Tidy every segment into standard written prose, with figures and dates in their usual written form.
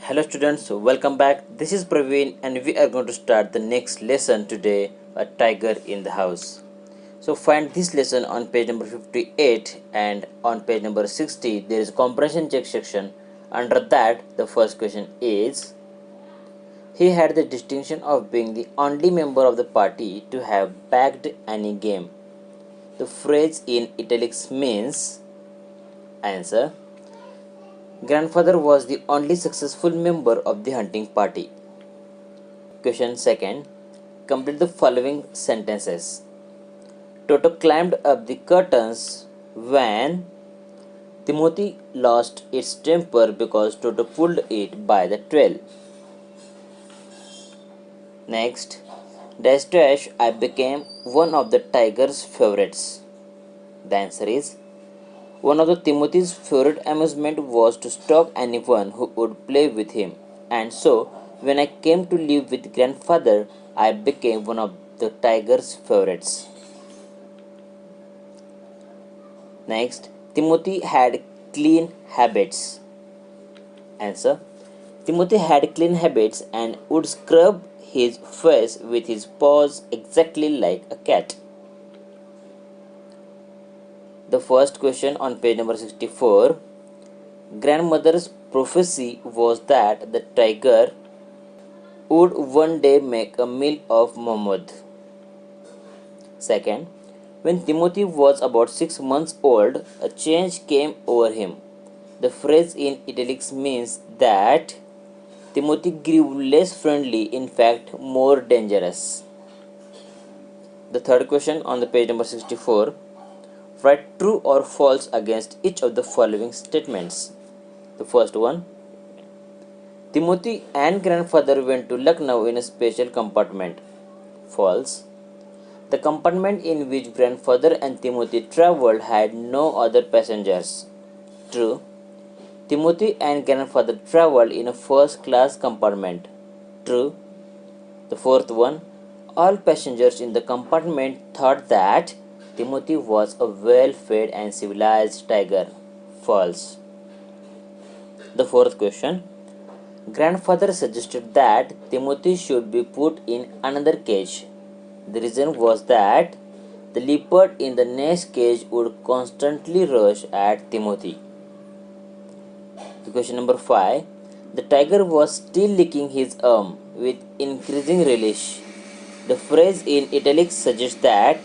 Hello students, welcome back. This is Praveen and we are going to start the next lesson today, a tiger in the house. So find this lesson on page number 58 and on page number 60 there is a comprehension check section. Under that the first question is, he had the distinction of being the only member of the party to have bagged any game. The phrase in italics means answer. Grandfather was the only successful member of the hunting party. Question second. Complete the following sentences. Toto climbed up the curtains when Timothy lost its temper because Toto pulled it by the tail. Next. Dash dash I became one of the tiger's favorites. The answer is, one of the Timothy's favorite amusement was to stalk anyone who would play with him, and so when I came to live with grandfather, I became one of the tiger's favorites. Next, Timothy had clean habits. Answer. Timothy had clean habits and would scrub his face with his paws exactly like a cat. The first question on page number 64. Grandmother's prophecy was that the tiger would one day make a meal of Muhammad. Second, when Timothy was about 6 months old, a change came over him. The phrase in italics means that Timothy grew less friendly, in fact, more dangerous. The third question on the page number 64. Write true or false against each of the following statements. The first one. Timothy and grandfather went to Lucknow in a special compartment. False. The compartment in which grandfather and Timothy travelled had no other passengers. True. Timothy and grandfather travelled in a first class compartment. True. The fourth one. All passengers in the compartment thought that Timothy was a well fed and civilized tiger. False. The fourth question. Grandfather suggested that Timothy should be put in another cage. The reason was that the leopard in the next cage would constantly rush at Timothy. Question number 5. The tiger was still licking his arm with increasing relish. The phrase in italics suggests that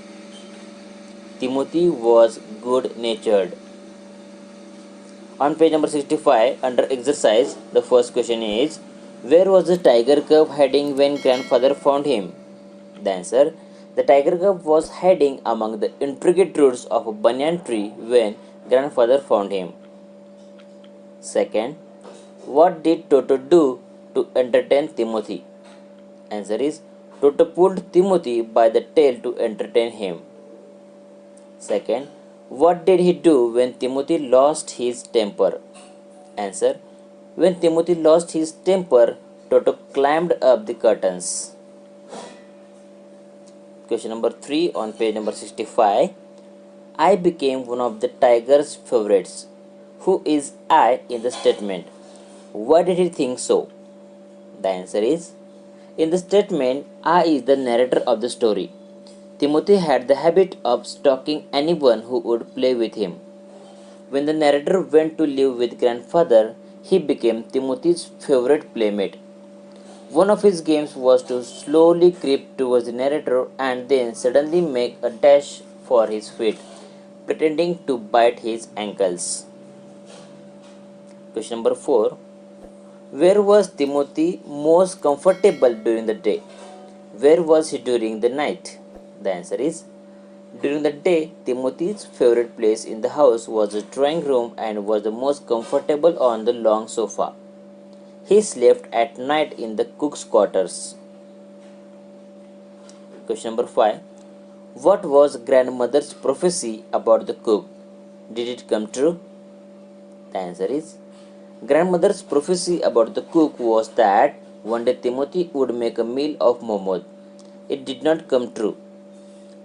Timothy was good natured. On page number 65, under exercise, the first question is, where was the tiger cub hiding when grandfather found him? The answer, the tiger cub was hiding among the intricate roots of a banyan tree when grandfather found him. Second, what did Toto do to entertain Timothy? Answer is, Toto pulled Timothy by the tail to entertain him. Second, what did he do when Timothy lost his temper? Answer, when Timothy lost his temper, Toto climbed up the curtains. Question number 3 on page number 65. I became one of the tiger's favorites. Who is I in the statement? Why did he think so? The answer is, in the statement, I is the narrator of the story. Timothy had the habit of stalking anyone who would play with him. When the narrator went to live with grandfather, he became Timothy's favorite playmate. One of his games was to slowly creep towards the narrator and then suddenly make a dash for his feet, pretending to bite his ankles. Question number 4. Where was Timothy most comfortable during the day? Where was he during the night? The answer is, during the day, Timothy's favorite place in the house was the drawing room and was the most comfortable on the long sofa. He slept at night in the cook's quarters. Question number 5. What was grandmother's prophecy about the cook? Did it come true? The answer is, grandmother's prophecy about the cook was that one day Timothy would make a meal of Muhammad. It did not come true.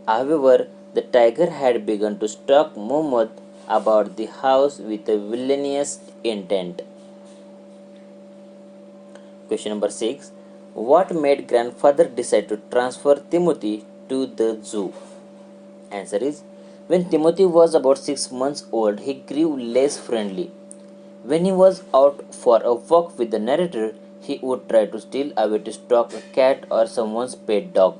However, the tiger had begun to stalk Muhammad about the house with a villainous intent. Question number 6. What made grandfather decide to transfer Timothy to the zoo? Answer is, when Timothy was about 6 months old, he grew less friendly. When he was out for a walk with the narrator, he would try to steal away to stalk a cat or someone's pet dog.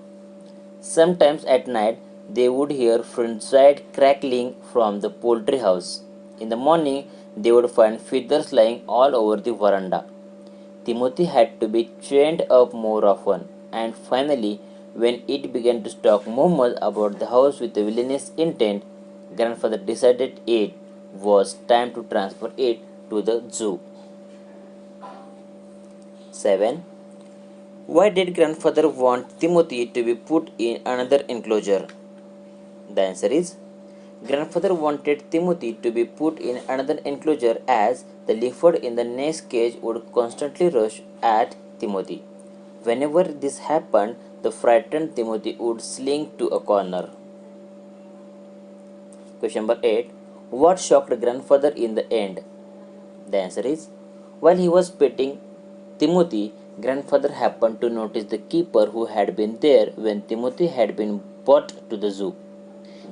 Sometimes at night, they would hear frenzied crackling from the poultry house. In the morning, they would find feathers lying all over the veranda. Timothy had to be chained up more often, and finally, when it began to stalk Muhammad about the house with a villainous intent, grandfather decided it was time to transfer it to the zoo. 7. Why did grandfather want Timothy to be put in another enclosure? The answer is, grandfather wanted Timothy to be put in another enclosure as the leopard in the next cage would constantly rush at Timothy. Whenever this happened, the frightened Timothy would slink to a corner. Question number 8. What shocked grandfather in the end? The answer is, while he was petting Timothy, grandfather happened to notice the keeper who had been there when Timothy had been brought to the zoo.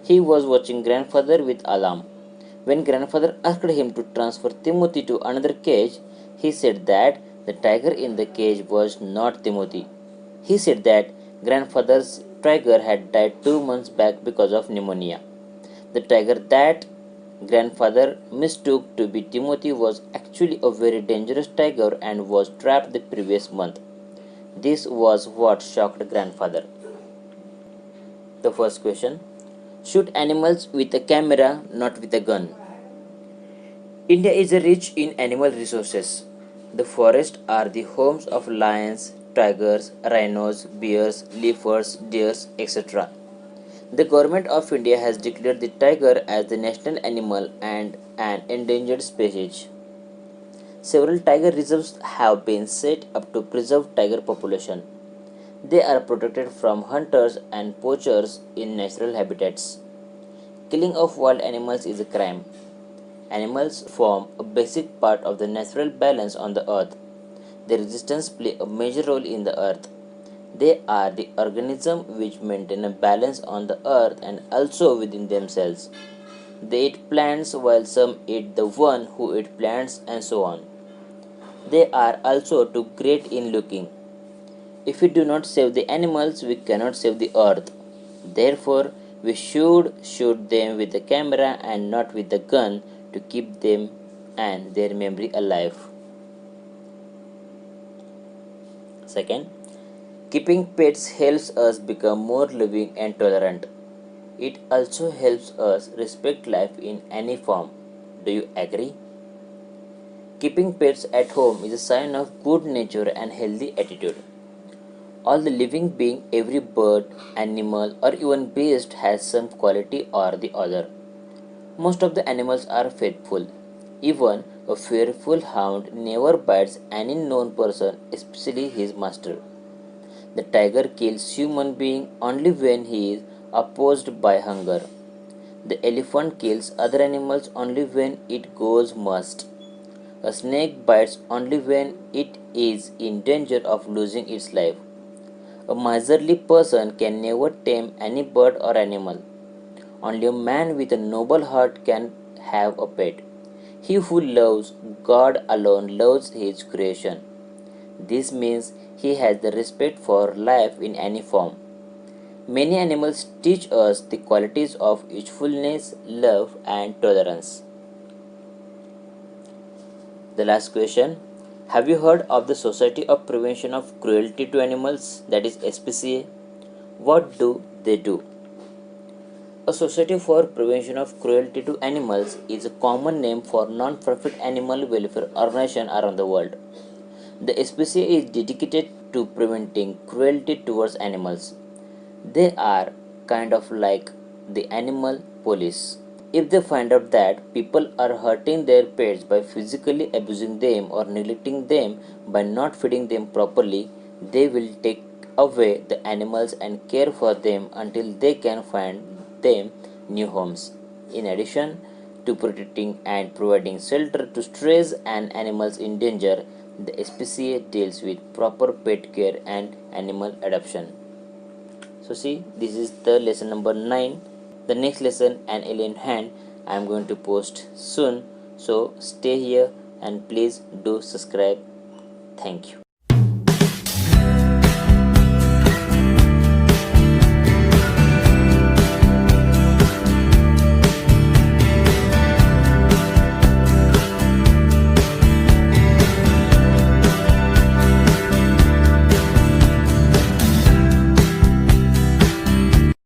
He was watching grandfather with alarm. When grandfather asked him to transfer Timothy to another cage, he said that the tiger in the cage was not Timothy. He said that grandfather's tiger had died 2 months back because of pneumonia. The tiger that grandfather mistook to be Timothy was actually a very dangerous tiger and was trapped the previous month. This was what shocked grandfather. The first question: shoot animals with a camera, not with a gun. India is rich in animal resources. The forests are the homes of lions, tigers, rhinos, bears, leopards, deers, etc. The government of India has declared the tiger as the national animal and an endangered species. Several tiger reserves have been set up to preserve tiger population. They are protected from hunters and poachers in natural habitats. Killing of wild animals is a crime. Animals form a basic part of the natural balance on the earth. Their existence play a major role in the earth. They are the organisms which maintain a balance on the earth and also within themselves. They eat plants while some eat the one who eat plants and so on. They are also too great in looking. If we do not save the animals, we cannot save the earth. Therefore, we should shoot them with the camera and not with the gun to keep them and their memory alive. Second, keeping pets helps us become more loving and tolerant. It also helps us respect life in any form. Do you agree? Keeping pets at home is a sign of good nature and healthy attitude. All the living being, every bird, animal or even beast has some quality or the other. Most of the animals are faithful. Even a fearful hound never bites any known person, especially his master. The tiger kills human being only when he is opposed by hunger. The elephant kills other animals only when it goes must. A snake bites only when it is in danger of losing its life. A miserly person can never tame any bird or animal. Only a man with a noble heart can have a pet. He who loves God alone loves his creation. This means he has the respect for life in any form. Many animals teach us the qualities of usefulness, love, and tolerance. The last question: have you heard of the Society of Prevention of Cruelty to Animals, that is SPCA? What do they do? A Society for Prevention of Cruelty to Animals is a common name for non-profit animal welfare organization around the world. The SPCA is dedicated to preventing cruelty towards animals. They are kind of like the animal police. If they find out that people are hurting their pets by physically abusing them or neglecting them by not feeding them properly, they will take away the animals and care for them until they can find them new homes. In addition to protecting and providing shelter to strays and animals in danger, The SPCA deals with proper pet care and animal adoption. So see, this is the lesson number 9. The next lesson, an alien hand, I am going to post soon. So stay here and please do subscribe. Thank you.